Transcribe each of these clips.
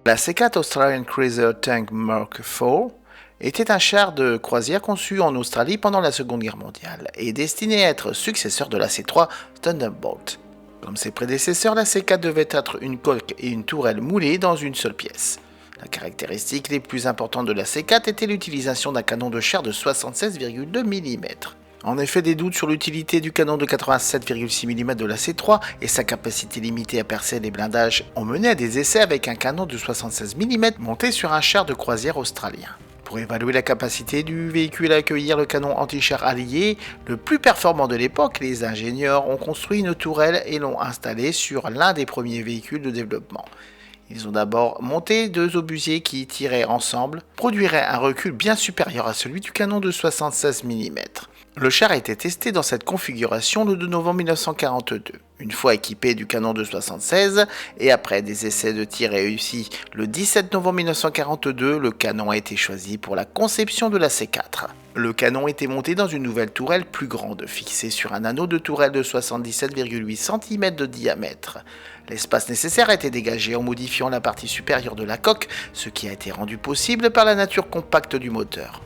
La C4 Australian Cruiser Tank Mark IV était un char de croisière conçu en Australie pendant la Seconde Guerre mondiale et destiné à être successeur de la C3 Thunderbolt. Comme ses prédécesseurs, la C4 devait être une coque et une tourelle moulées dans une seule pièce. La caractéristique les plus importantes de la C4 était l'utilisation d'un canon de chair de 76,2 mm. En effet, des doutes sur l'utilité du canon de 87,6 mm de la C3 et sa capacité limitée à percer les blindages ont mené à des essais avec un canon de 76 mm monté sur un char de croisière australien. Pour évaluer la capacité du véhicule à accueillir le canon anti-char allié, le plus performant de l'époque, les ingénieurs ont construit une tourelle et l'ont installée sur l'un des premiers véhicules de développement. Ils ont d'abord monté deux obusiers qui, tirés ensemble, produiraient un recul bien supérieur à celui du canon de 76 mm. Le char a été testé dans cette configuration le 2 novembre 1942. Une fois équipé du canon de 76 et après des essais de tir réussis le 17 novembre 1942, le canon a été choisi pour la conception de la C4. Le canon était monté dans une nouvelle tourelle plus grande, fixée sur un anneau de tourelle de 77,8 cm de diamètre. L'espace nécessaire a été dégagé en modifiant la partie supérieure de la coque, ce qui a été rendu possible par la nature compacte du moteur.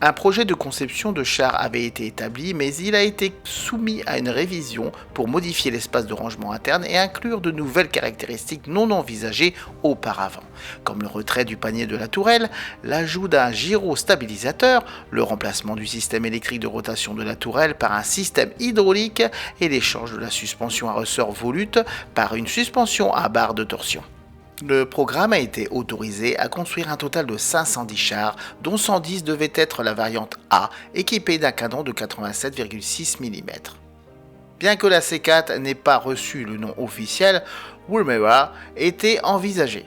Un projet de conception de char avait été établi, mais il a été soumis à une révision pour modifier l'espace de rangement interne et inclure de nouvelles caractéristiques non envisagées auparavant, comme le retrait du panier de la tourelle, l'ajout d'un gyrostabilisateur, le remplacement du système électrique de rotation de la tourelle par un système hydraulique et l'échange de la suspension à ressort volute par une suspension à barre de torsion. Le programme a été autorisé à construire un total de 510 chars, dont 110 devaient être la variante A, équipée d'un canon de 87,6 mm. Bien que la C4 n'ait pas reçu le nom officiel, Woomera était envisagée.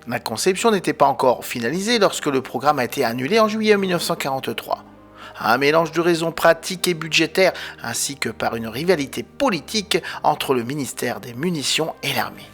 La conception n'était pas encore finalisée lorsque le programme a été annulé en juillet 1943. Un mélange de raisons pratiques et budgétaires, ainsi que par une rivalité politique entre le ministère des Munitions et l'armée.